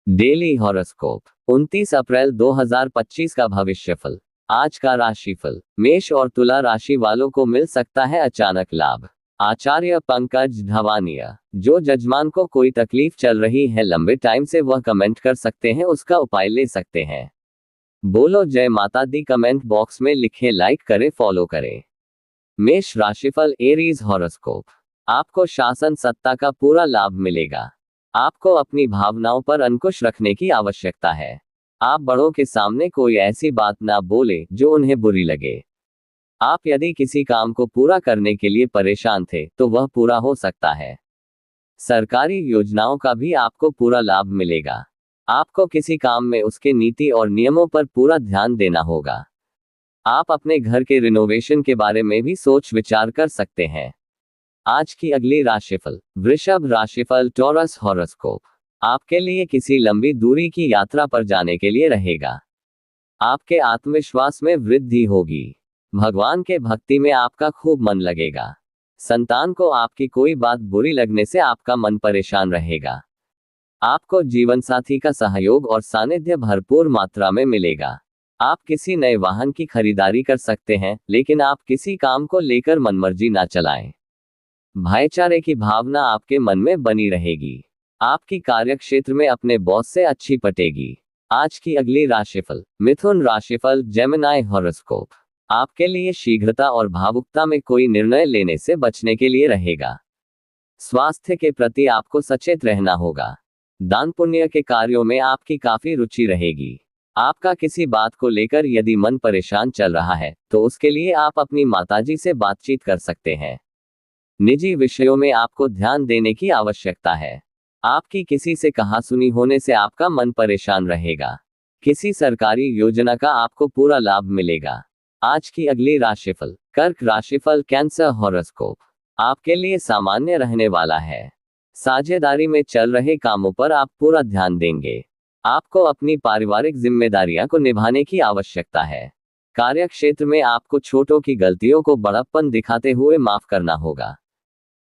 Daily horoscope 29 अप्रैल 2025 का भविष्यफल। आज का राशिफल। मेष और तुला राशि वालों को मिल सकता है अचानक लाभ। आचार्य पंकज धवानिया। जो जजमान को कोई तकलीफ चल रही है लंबे टाइम से, वह कमेंट कर सकते हैं, उसका उपाय ले सकते हैं। बोलो जय माता दी कमेंट बॉक्स में लिखें, लाइक करें, फॉलो करें। मेष राशिफल। Aries horoscope. आपको शासन सत्ता का पूरा लाभ मिलेगा। आपको अपनी भावनाओं पर अंकुश रखने की आवश्यकता है। आप बड़ों के सामने कोई ऐसी बात ना बोले जो उन्हें बुरी लगे। आप यदि किसी काम को पूरा करने के लिए परेशान थे तो वह पूरा हो सकता है। सरकारी योजनाओं का भी आपको पूरा लाभ मिलेगा। आपको किसी काम में उसके नीति और नियमों पर पूरा ध्यान देना होगा। आप अपने घर के रिनोवेशन के बारे में भी सोच विचार कर सकते हैं। आज की अगली राशिफल। वृषभ राशिफल। Taurus horoscope. आपके लिए किसी लंबी दूरी की यात्रा पर जाने के लिए रहेगा। आपके आत्मविश्वास में वृद्धि होगी। भगवान के भक्ति में आपका खूब मन लगेगा। संतान को आपकी कोई बात बुरी लगने से आपका मन परेशान रहेगा। आपको जीवनसाथी का सहयोग और सानिध्य भरपूर मात्रा में मिलेगा। आप किसी नए वाहन की खरीदारी कर सकते हैं, लेकिन आप किसी काम को लेकर मनमर्जी ना चलाएं। भाईचारे की भावना आपके मन में बनी रहेगी। आपकी कार्यक्षेत्र में अपने बॉस से अच्छी पटेगी। आज की अगली राशिफल। मिथुन राशिफल। Gemini horoscope. आपके लिए शीघ्रता और भावुकता में कोई निर्णय लेने से बचने के लिए रहेगा। स्वास्थ्य के प्रति आपको सचेत रहना होगा। दान पुण्य के कार्यों में आपकी काफी रुचि रहेगी। आपका किसी बात को लेकर यदि मन परेशान चल रहा है तो उसके लिए आप अपनी माताजी से बातचीत कर सकते हैं। निजी विषयों में आपको ध्यान देने की आवश्यकता है। आपकी किसी से कहासुनी होने से आपका मन परेशान रहेगा। किसी सरकारी योजना का आपको पूरा लाभ मिलेगा। आज की अगली राशिफल। कर्क राशिफल। Cancer horoscope. आपके लिए सामान्य रहने वाला है। साझेदारी में चल रहे कामों पर आप पूरा ध्यान देंगे। आपको अपनी पारिवारिक जिम्मेदारियां को निभाने की आवश्यकता है। कार्यक्षेत्र में आपको छोटों की गलतियों को बड़प्पन दिखाते हुए माफ करना होगा।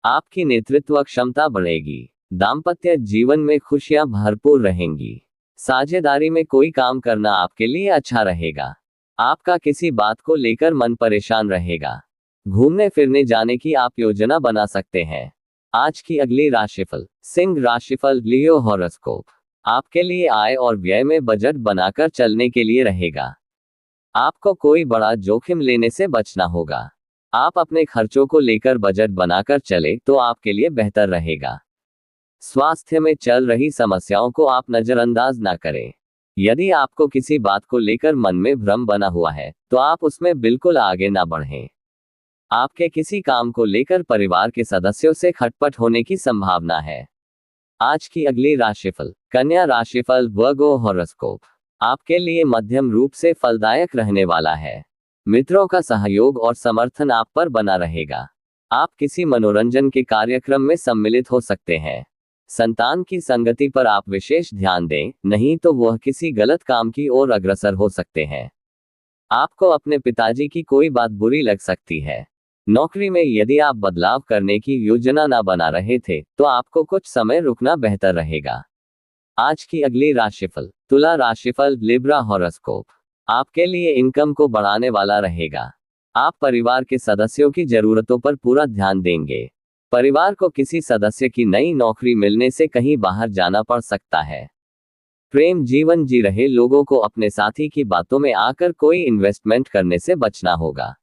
आपकी नेतृत्व क्षमता बढ़ेगी। दाम्पत्य जीवन में खुशियां भरपूर रहेंगी। साझेदारी में कोई काम करना आपके लिए अच्छा रहेगा। आपका किसी बात को लेकर मन परेशान रहेगा। घूमने फिरने जाने की आप योजना बना सकते हैं। आज की अगली राशिफल। सिंह राशिफल। लियो हॉरोस्कोप। आपके लिए आय और व्यय में बजट बनाकर चलने के लिए रहेगा। आपको कोई बड़ा जोखिम लेने से बचना होगा। आप अपने खर्चों को लेकर बजट बनाकर चले तो आपके लिए बेहतर रहेगा। स्वास्थ्य में चल रही समस्याओं को आप नजरअंदाज ना करें। यदि आपको किसी बात को लेकर मन में भ्रम बना हुआ है तो आप उसमें बिल्कुल आगे ना बढ़ें। आपके किसी काम को लेकर परिवार के सदस्यों से खटपट होने की संभावना है। आज की अगली राशिफल। कन्या राशिफल। वर्गो हॉरोस्कोप। आपके लिए मध्यम रूप से फलदायक रहने वाला है। मित्रों का सहयोग और समर्थन आप पर बना रहेगा। आप किसी मनोरंजन के कार्यक्रम में सम्मिलित हो सकते हैं। संतान की संगति पर आप विशेष ध्यान दें, नहीं तो वह किसी गलत काम की ओर अग्रसर हो सकते हैं। आपको अपने पिताजी की कोई बात बुरी लग सकती है। नौकरी में यदि आप बदलाव करने की योजना ना बना रहे थे तो आपको कुछ समय रुकना बेहतर रहेगा। आज की अगली राशिफल। तुला राशिफल। Libra horoscope. आपके लिए इनकम को बढ़ाने वाला रहेगा। आप परिवार के सदस्यों की जरूरतों पर पूरा ध्यान देंगे। परिवार को किसी सदस्य की नई नौकरी मिलने से कहीं बाहर जाना पड़ सकता है। प्रेम जीवन जी रहे लोगों को अपने साथी की बातों में आकर कोई इन्वेस्टमेंट करने से बचना होगा।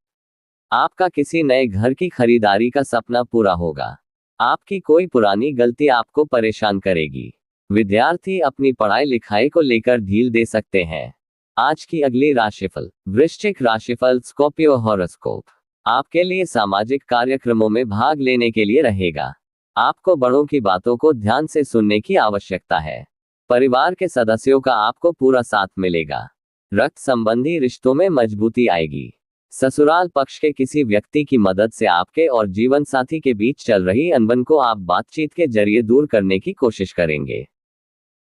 आपका किसी नए घर की खरीदारी का सपना पूरा होगा। आपकी कोई पुरानी गलती आपको परेशान करेगी। विद्यार्थी अपनी पढ़ाई लिखाई को लेकर ढील दे सकते हैं। आज की अगली राशिफल। वृश्चिक राशिफल। Scorpio horoscope. आपके लिए सामाजिक कार्यक्रमों में भाग लेने के लिए रहेगा। आपको बड़ों की बातों को ध्यान से सुनने की आवश्यकता है। परिवार के सदस्यों का आपको पूरा साथ मिलेगा। रक्त संबंधी रिश्तों में मजबूती आएगी। ससुराल पक्ष के किसी व्यक्ति की मदद से आपके और जीवन साथी के बीच चल रही अनबन को आप बातचीत के जरिए दूर करने की कोशिश करेंगे।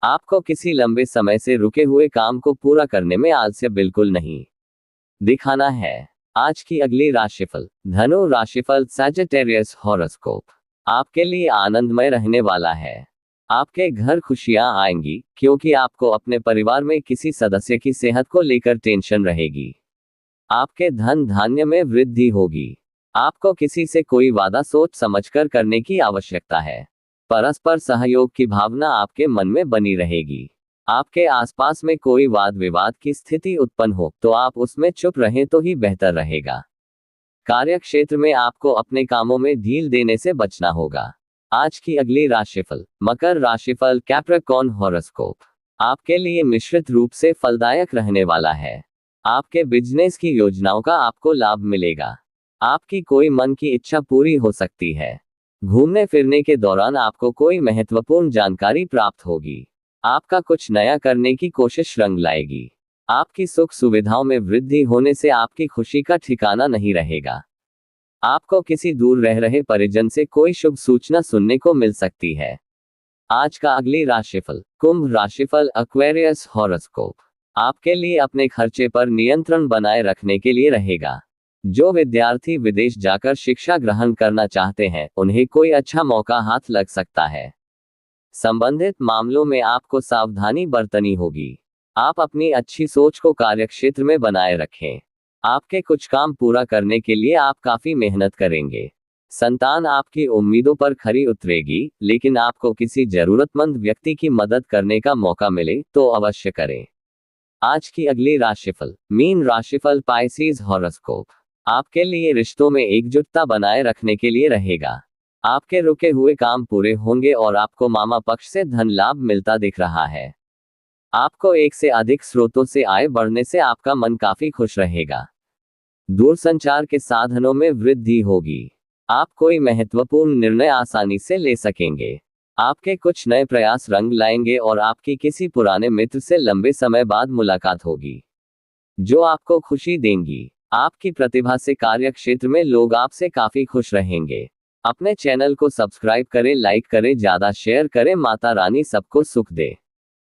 आपको किसी लंबे समय से रुके हुए काम को पूरा करने में आलस्य बिल्कुल नहीं दिखाना है। आज की अगली राशिफल। धनु राशिफल। Sagittarius horoscope. आपके लिए आनंदमय रहने वाला है। आपके घर खुशियां आएंगी, क्योंकि आपको अपने परिवार में किसी सदस्य की सेहत को लेकर टेंशन रहेगी। आपके धन धान्य में वृद्धि होगी। आपको किसी से कोई वादा सोच समझकर करने की आवश्यकता है। परस्पर सहयोग की भावना आपके मन में बनी रहेगी। आपके आसपास में कोई वाद विवाद की स्थिति उत्पन्न हो तो आप उसमें चुप रहें तो ही बेहतर रहेगा। कार्यक्षेत्र में आपको अपने कामों में ढील देने से बचना होगा। आज की अगली राशिफल। मकर राशिफल, कैप्रिकॉर्न हॉरोस्कोप। आपके लिए मिश्रित रूप से फलदायक रहने वाला है। आपके बिजनेस की योजनाओं का आपको लाभ मिलेगा। आपकी कोई मन की इच्छा पूरी हो सकती है। घूमने फिरने के दौरान आपको कोई महत्वपूर्ण जानकारी प्राप्त होगी। आपका कुछ नया करने की कोशिश रंग लाएगी। आपकी सुख सुविधाओं में वृद्धि होने से आपकी खुशी का ठिकाना नहीं रहेगा। आपको किसी दूर रह रहे परिजन से कोई शुभ सूचना सुनने को मिल सकती है। आज का अगली राशिफल। कुंभ राशिफल, एक्वेरियस हॉरोस्कोप। आपके लिए अपने खर्चे पर नियंत्रण बनाए रखने के लिए रहेगा। जो विद्यार्थी विदेश जाकर शिक्षा ग्रहण करना चाहते हैं, उन्हें कोई अच्छा मौका हाथ लग सकता है। संबंधित मामलों में आपको सावधानी बरतनी होगी। आप अपनी अच्छी सोच को कार्यक्षेत्र में बनाए रखें। आपके कुछ काम पूरा करने के लिए आप काफी मेहनत करेंगे। संतान आपकी उम्मीदों पर खरी उतरेगी, लेकिन आपको किसी जरूरतमंद व्यक्ति की मदद करने का मौका मिले तो अवश्य करें। आज की अगली राशिफल। मीन राशिफल, पाइसेस हॉरोस्कोप। आपके लिए रिश्तों में एकजुटता बनाए रखने के लिए रहेगा। आपके रुके हुए काम पूरे होंगे और आपको मामा पक्ष से धन लाभ मिलता दिख रहा है। आपको एक से अधिक स्रोतों से आय बढ़ने से आपका मन काफी खुश रहेगा। दूरसंचार के साधनों में वृद्धि होगी। आप कोई महत्वपूर्ण निर्णय आसानी से ले सकेंगे। आपके कुछ नए प्रयास रंग लाएंगे और आपकी किसी पुराने मित्र से लंबे समय बाद मुलाकात होगी, जो आपको खुशी देंगी। आपकी प्रतिभा से कार्यक्षेत्र में लोग आपसे काफी खुश रहेंगे। अपने चैनल को सब्सक्राइब करें, लाइक करें, ज्यादा शेयर करें। माता रानी सबको सुख दे।